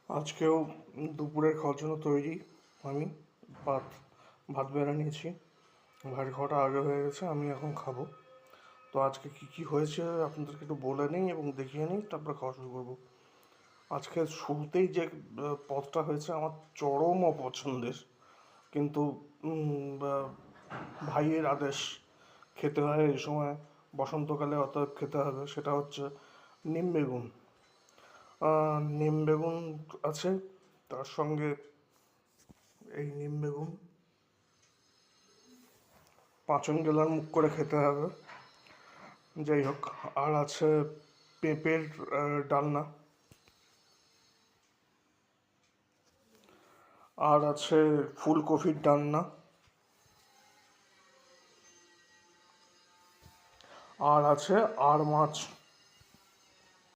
আজকেও দুপুরের খাওয়ার জন্য তৈরি। আমি ভাত ভাত বেড়ে নিয়েছি। ভাত খাওয়াটা আগে হয়ে গেছে, আমি এখন খাবো। তো আজকে কি কি হয়েছে আপনাদেরকে একটু বলে নিই এবং দেখিয়ে নিই, তারপরে খাওয়া শুরু করবো। আজকে শুরুতেই যে পদটা হয়েছে আমার চরম অপছন্দের, কিন্তু ভাইয়ের আদেশ, খেতে হয় এই সময়, বসন্তকালে অতএব খেতে হবে। সেটা হচ্ছে নিম বেগুন। নিম বেগুন আছে, তার সঙ্গে এই নিম বেগুন পাঁচন গেলার মুখ করে খেতে হবে। যাই হোক, আর আছে পেঁপের ডালনা, আর আছে ফুলকপির ডালনা, আর আছে আর মাছ।